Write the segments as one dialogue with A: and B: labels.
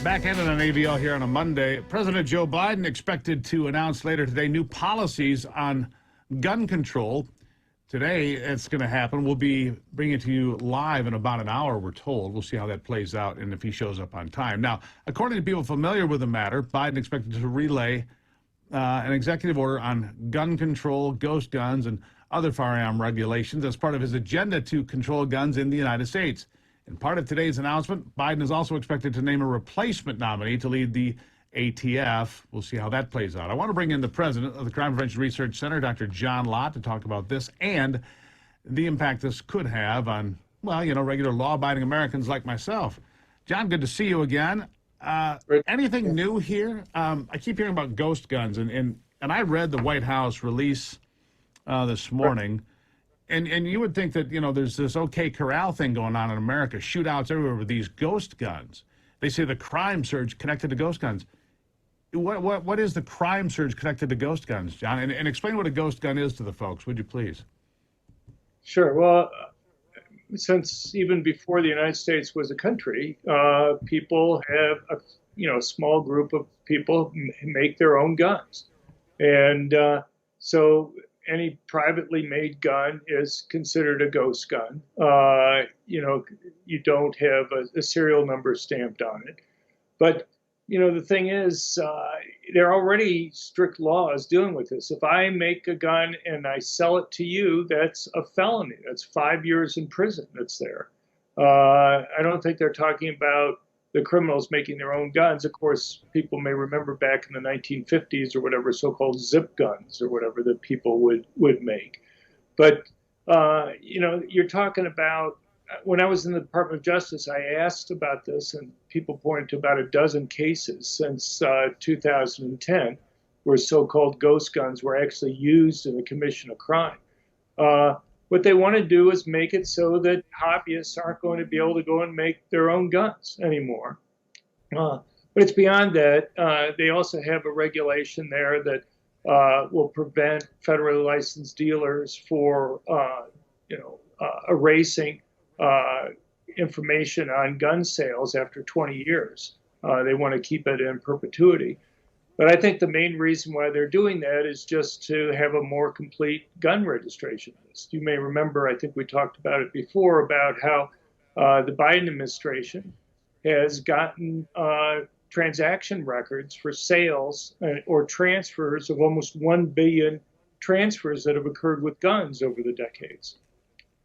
A: Back in on ABL here on a Monday. President Joe Biden expected to announce later today new policies on gun control. Today, it's going to happen. We'll be bringing it to you live in about an hour, we're told. We'll see how that plays out and if he shows up on time. Now, according to people familiar with the matter, Biden expected to relay an executive order on gun control, ghost guns, and other firearm regulations as part of his agenda to control guns in the United States. In part of today's announcement, Biden is also expected to name a replacement nominee to lead the ATF. We'll see how that plays out. I want to bring in the president of the Crime Prevention Research Center, Dr. John Lott, to talk about this and the impact this could have on, well, regular law-abiding Americans like myself. John, good to see you again. Anything new here? I keep hearing about ghost guns, and I read the White House release this morning. And you would think that, there's this OK Corral thing going on in America, shootouts everywhere with these ghost guns. They say the crime surge connected to ghost guns. What is the crime surge connected to ghost guns, John? And explain what a ghost gun is to the folks, would you please?
B: Sure. Well, since even before the United States was a country, people have a small group of people make their own guns. And so any privately made gun is considered a ghost gun. You don't have a serial number stamped on it. But, the thing is, there are already strict laws dealing with this. If I make a gun and I sell it to you, that's a felony. That's 5 years in prison that's there. I don't think they're talking about the criminals making their own guns. Of course, people may remember back in the 1950s or whatever, so-called zip guns or whatever that people would make. But, you're talking about, when I was in the Department of Justice, I asked about this, and people pointed to about a dozen cases since 2010 where so-called ghost guns were actually used in the commission of crime. What they want to do is make it so that hobbyists aren't going to be able to go and make their own guns anymore. But it's beyond that. They also have a regulation there that will prevent federally licensed dealers for, erasing information on gun sales after 20 years. They want to keep it in perpetuity. But I think the main reason why they're doing that is just to have a more complete gun registration list. You may remember, I think we talked about it before, about how the Biden administration has gotten transaction records for sales or transfers of almost 1 billion transfers that have occurred with guns over the decades.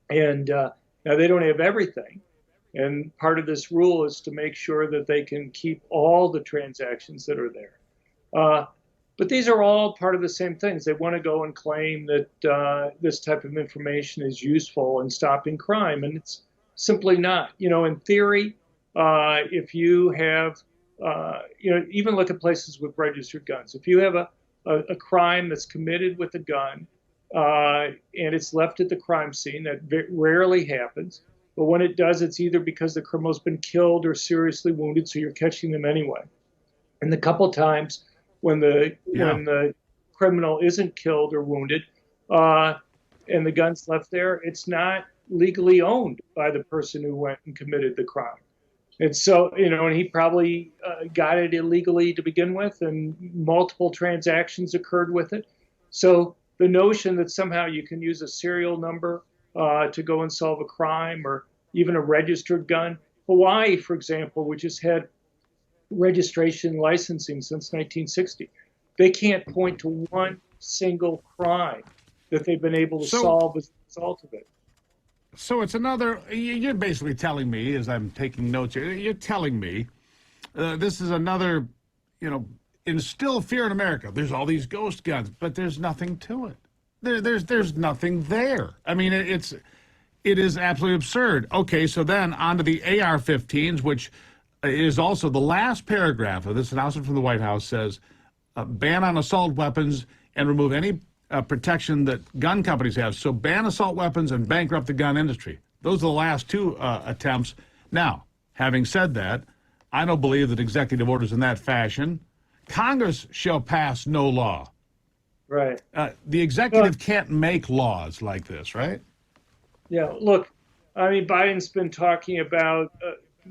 B: And now they don't have everything. And part of this rule is to make sure that they can keep all the transactions that are there. But these are all part of the same things. They want to go and claim that this type of information is useful in stopping crime, and it's simply not. In theory, if you have, even look at places with registered guns. If you have a crime that's committed with a gun and it's left at the crime scene, that rarely happens. But when it does, it's either because the criminal's been killed or seriously wounded, so you're catching them anyway. And the couple times when the criminal isn't killed or wounded, and the gun's left there, it's not legally owned by the person who went and committed the crime. And so, and he probably got it illegally to begin with, and multiple transactions occurred with it. So the notion that somehow you can use a serial number to go and solve a crime, or even a registered gun. Hawaii, for example, which has had registration licensing since 1960. They can't point to one single crime that they've been able to solve as a result of it.
A: So it's another, you're basically telling me, as I'm taking notes here, you're telling me this is another, instill fear in America. There's all these ghost guns, but there's nothing to it. There's nothing there. I mean, it is absolutely absurd. Okay, so then on to the AR-15s, which is also the last paragraph of this announcement from the White House says, ban on assault weapons and remove any protection that gun companies have. So ban assault weapons and bankrupt the gun industry. Those are the last two attempts. Now, having said that, I don't believe that executive orders in that fashion. Congress shall pass no law.
B: Right.
A: The executive can't make laws like this, right?
B: Yeah, look, I mean, Biden's been talking about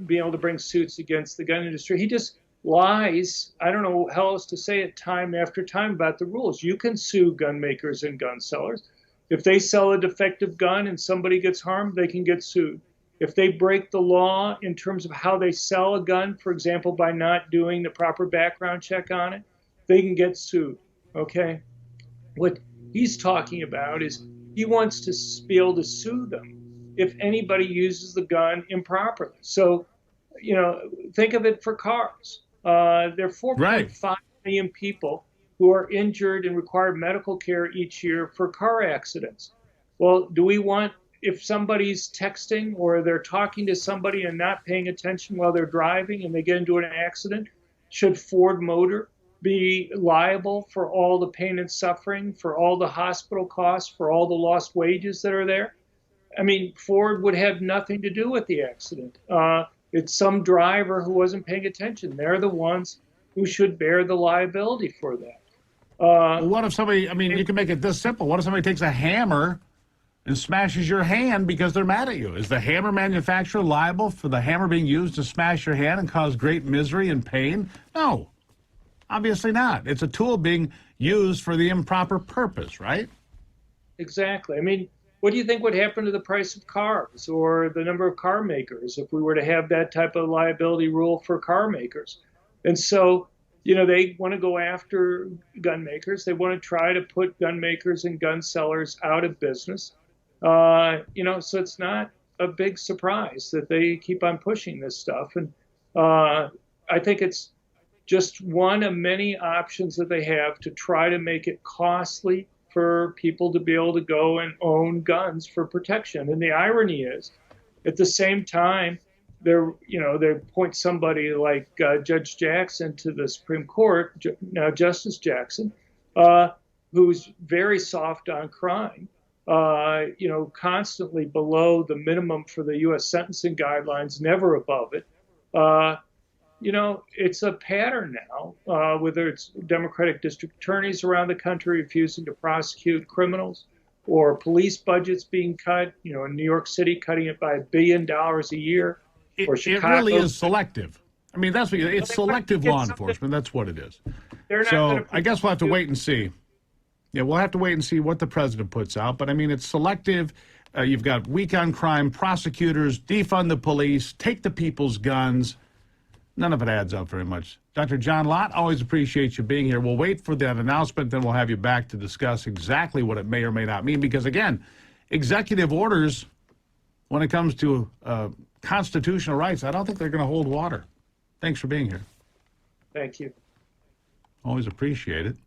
B: being able to bring suits against the gun industry. He just lies. I don't know how else to say it time after time about the rules. You can sue gun makers and gun sellers. If they sell a defective gun and somebody gets harmed, they can get sued. If they break the law in terms of how they sell a gun, for example, by not doing the proper background check on it, they can get sued. Okay? What he's talking about is he wants to be able to sue them if anybody uses the gun improperly. So, think of it for cars. There are 4.5 million people who are injured and require medical care each year for car accidents. Well, do we want, if somebody's texting or they're talking to somebody and not paying attention while they're driving and they get into an accident, should Ford Motor be liable for all the pain and suffering, for all the hospital costs, for all the lost wages that are there? I mean, Ford would have nothing to do with the accident. It's some driver who wasn't paying attention. They're the ones who should bear the liability for that.
A: Well, what if somebody, you can make it this simple. What if somebody takes a hammer and smashes your hand because they're mad at you? Is the hammer manufacturer liable for the hammer being used to smash your hand and cause great misery and pain? No, obviously not. It's a tool being used for the improper purpose, right?
B: Exactly. I mean, what do you think would happen to the price of cars or the number of car makers if we were to have that type of liability rule for car makers? And so, they want to go after gun makers. They want to try to put gun makers and gun sellers out of business. So it's not a big surprise that they keep on pushing this stuff. And I think it's just one of many options that they have to try to make it costly for people to be able to go and own guns for protection. And the irony is, at the same time, they point somebody like Judge Jackson to the Supreme Court, now Justice Jackson, who's very soft on crime, constantly below the minimum for the U.S. sentencing guidelines, never above it. It's a pattern now, whether it's Democratic district attorneys around the country refusing to prosecute criminals or police budgets being cut, in New York City cutting it by $1 billion a year. Or Chicago.
A: It really is selective. That's what it's selective law enforcement. That's what it is. So I guess we'll have to wait and see. Yeah, we'll have to wait and see what the president puts out. But it's selective. You've got weak on crime prosecutors, defund the police, take the people's guns. None of it adds up very much. Dr. John Lott, always appreciate you being here. We'll wait for that announcement, then we'll have you back to discuss exactly what it may or may not mean. Because, again, executive orders, when it comes to constitutional rights, I don't think they're going to hold water. Thanks for being here.
B: Thank you.
A: Always appreciate it.